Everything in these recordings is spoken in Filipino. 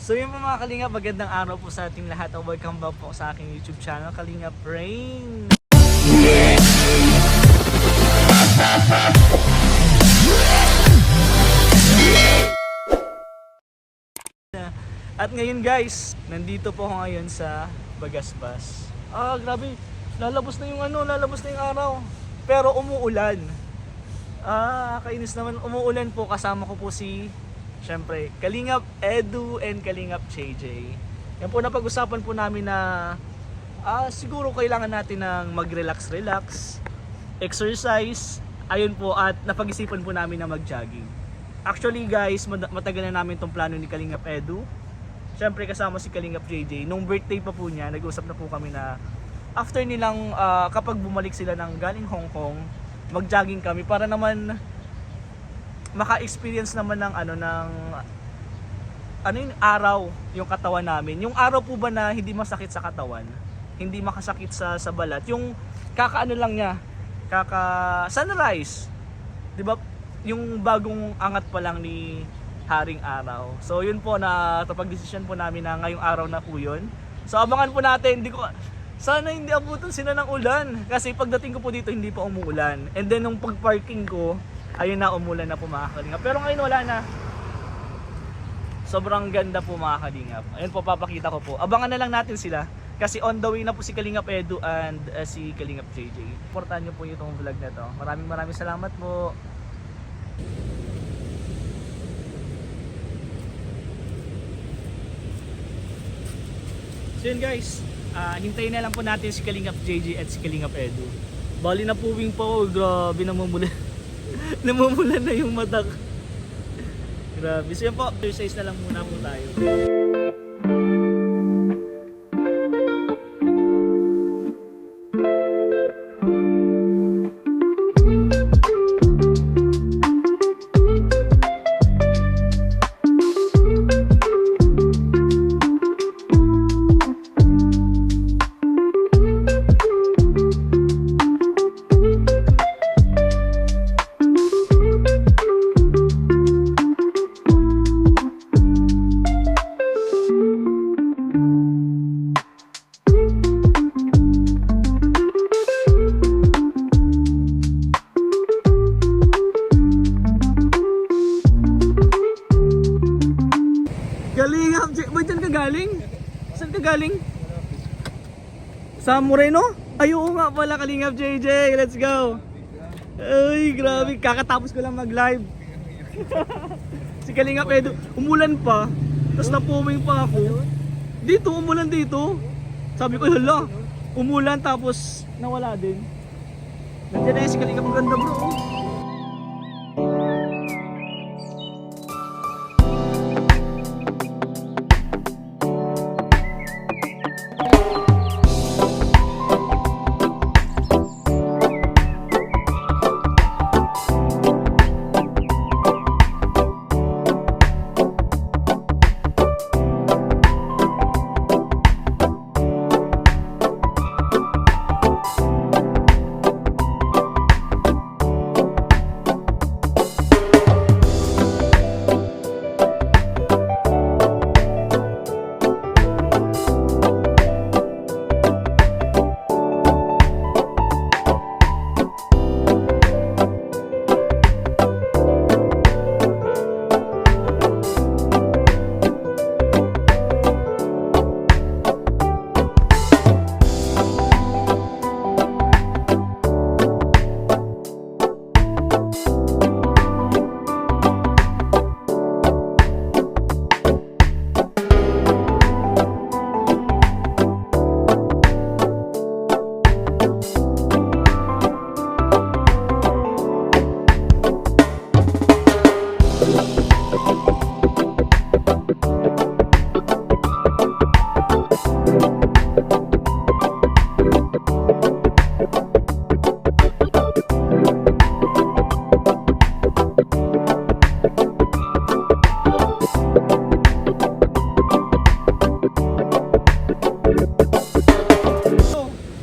So yun po mga Kalingap, magandang araw po sa ating lahat. Welcome back po sa aking YouTube channel, Kalingap Rain. At ngayon guys, nandito po ako ngayon sa Bagasbas. Grabe, lalabas na yung araw. Pero umuulan. Kainis naman, umuulan po. Kasama ko po si, syempre, Kalingap Edu and Kalingap JJ. Yan po, napag-usapan po namin na siguro kailangan natin ng mag-relax, exercise, ayun po, at napag-isipan po namin na mag-jogging. Actually guys, matagal na namin itong plano ni Kalingap Edu. Syempre kasama si Kalingap JJ. Nung birthday pa po niya, nag-usap na po kami na after nilang, kapag bumalik sila ng galing Hong Kong, mag-jogging kami para naman maka-experience naman ng yung araw yung katawan namin. Yung araw po ba na hindi masakit sa katawan, hindi makasakit sa balat, yung kakaano lang niya, kaka-sunrise. 'Di ba? Yung bagong angat pa lang ni Haring Araw. So yun po, na napag-desisyon po namin na ngayong araw na po yun. So abangan po natin. Sana hindi abutan sila ng ulan. Kasi pagdating ko po dito, hindi pa umuulan. And then nung pag-parking ko, ayun na, umulan na po mga Kalingap. Pero ngayon wala na. Sobrang ganda po mga Kalingap. Ayun po, papakita ko po. Abangan na lang natin sila. Kasi on the way na po si Kalingap Edu and si Kalingap JJ. Supportahan nyo po itong vlog na to. Maraming salamat po. So yun guys, hintayin na lang po natin si Kalingap JJ at si Kalingap Edu. Bali na puwing pa ako, grabe, namumulan. Namumulan na yung mata ko. Grabe. So yun po, exercise na lang muna po tayo. Ba't dyan ka galing? Saan ka galing? Sa Moreno? Ay, oo nga pala, Kalingap JJ. Let's go. Ay, grabe. Kakatapos ko lang mag-live. Si Kalingap Edu. Umulan pa. Tapos napuwing pa ako. Dito, umulan dito. Sabi ko, hala. Umulan tapos nawala din. Nandiyan na yun si Kalingap. Ang ganda bro.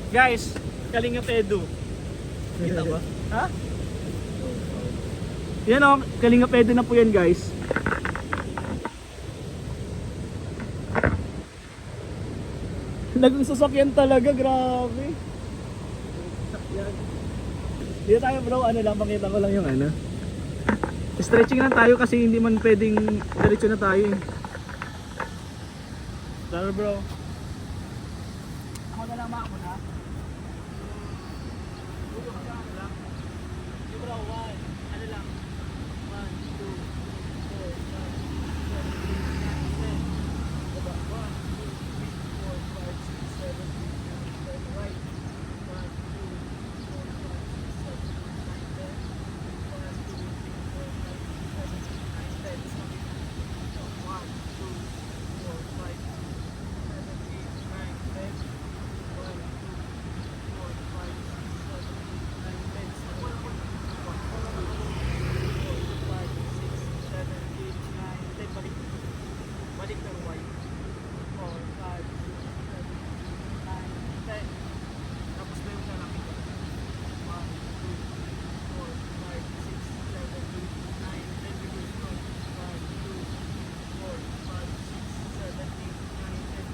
Guys, Kalingap Edu. Kita ba? Ha? Yan o, Kalingap Edu na po yan guys. Lagong sasakyan talaga, grabe. Sasakyan. Dito tayo bro, ano lang, makita ko lang yung ano. Stretching lang tayo kasi hindi man pwedeng diretso na tayo eh. Tara bro. Ako na lang ako na. Bro, one. Ano lang? 1, 2, 4, 5, 6, 7, 8, 9, 10. Baba, 1, 2, 3, 4, 5, 6, 7, 8, 9, 10.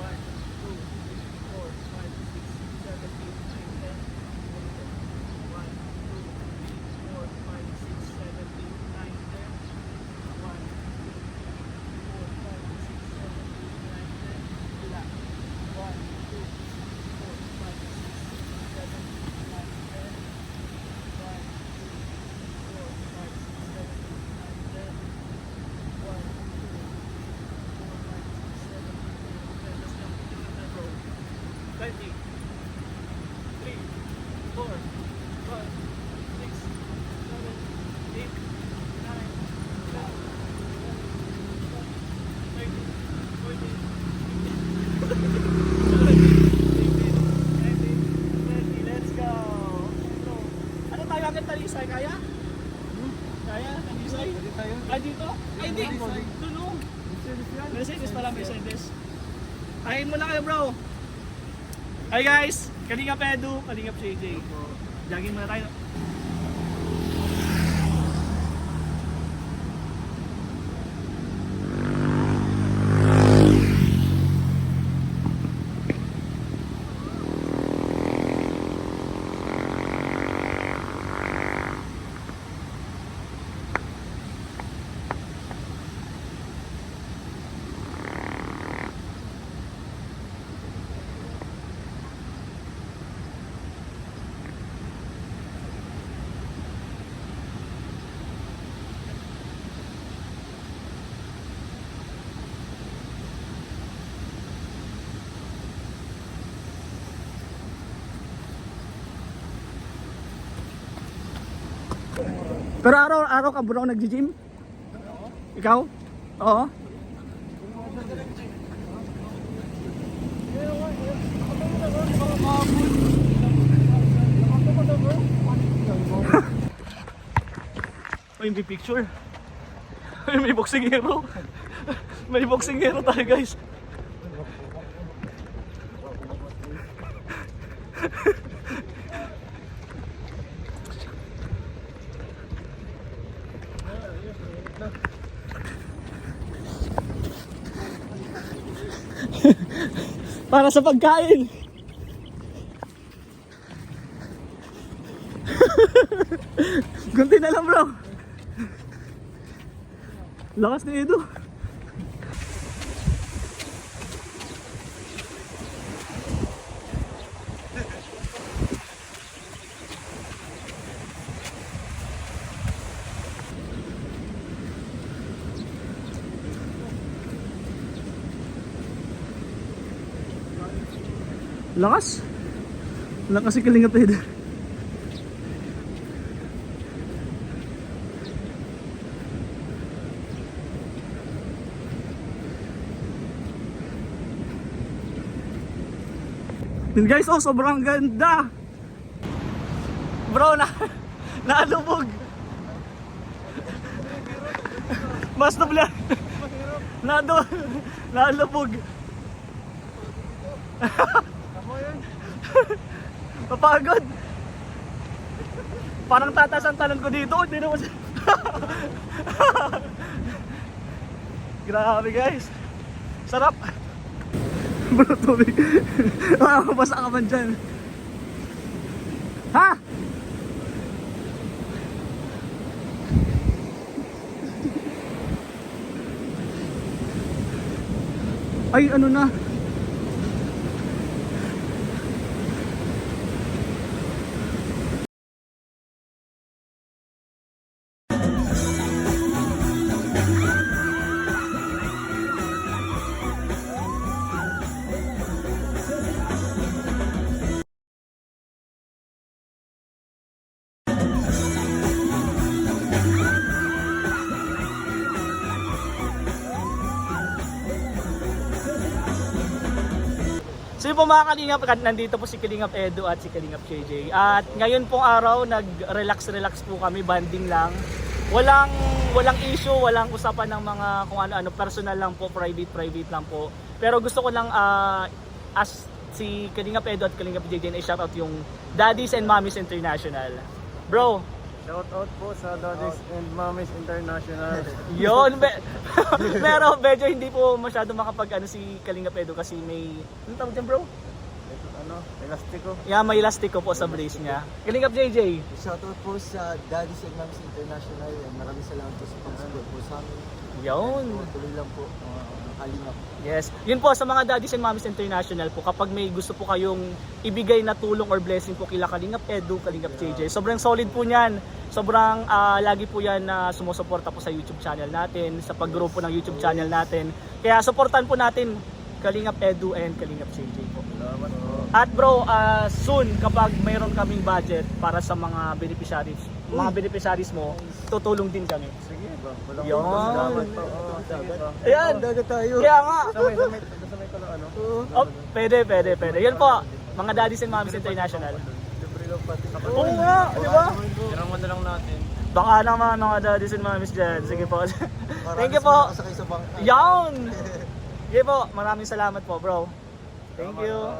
Right. 20, 3, 4, 5, 6, 7, 8, 9, 10, 11, 12, 13, 14, 15, 16, 17, 18, 19, 20, let's go! Ano tayo agad talisay? Kaya? Kaya? Talisay? Ay dito? Ay hindi! Tulong! Mercedes pala, Mercedes. Ayain mo na kayo bro! Hi guys! Kalingap Edu, Kalingap JJ. Jogging muna tayo. Pero araw-araw ka bro nagji-gym? Ikaw? Oo. May picture. May boxing hero. May boxing hero tayo guys. Para sa pagkain. Gunti na lang bro. Lakas ni Edu. Lakas. Lakas si Kalingap Edu. Yun guys, oh sobrang ganda. Bro, naalubog. Mas na blan. Naalubog. Mapagod. Parang tatas ang talon ko dito. Hindi naman siya. Grabe guys. Sarap. Bro, tubig. Makakabasa ka man dyan. Ha? Ay, ano na? So yun po mga Kalingap, nandito po si Kalingap Edu at si Kalingap JJ. At ngayon pong araw, nag-relax po kami, banding lang. Walang issue, walang usapan ng mga kung ano-ano, personal lang po, private lang po. Pero gusto ko lang as si Kalingap Edu at Kalingap JJ na i-shoutout yung Daddies and Mommies International. Bro, Shout out po sa Daddies and Mommies International. yun, pero medyo hindi po masyado makapag si Kalingap Edu kasi may, ano tawag dyan bro? Ito elastiko. Yeah, may elastiko po sa brace niya. Kalingap JJ. Shoutout po sa Daddies and Moms International. Maraming salamat po sa pag-support po sa amin. Yun. Tuloy lang po, Kalingap. Yes. Yun po sa mga Daddies and Mommies International po, kapag may gusto po kayong ibigay na tulong or blessing po kila Kalingap Edu, Kalingap JJ. Sobrang solid po niyan. Sobrang lagi po yan na sumusuporta po sa YouTube channel natin, sa paggrupo ng YouTube channel natin. Kaya supportan po natin Kalingap Edu and Kalingap JJ po. Salamat po. At bro, soon kapag mayroon kaming budget para sa mga beneficiaries mo, tutulong din kami. Sige ba? Walang Yun. puntos. Salamat po. Oo, sige ba? Ayan. Dagat tayo. Kaya nga. Samay ko lang ano. Oh, pwede. Yun po, mga Daddies and Mommies International. Libre lang pati sa Oo nga, di ba? Tirang mo na lang natin. Baka naman mga Daddies and Mommies dyan. Sige po. Thank you po. Nakasakay sa bangka. Yawn! Sige po, maraming salamat po bro. Thank you.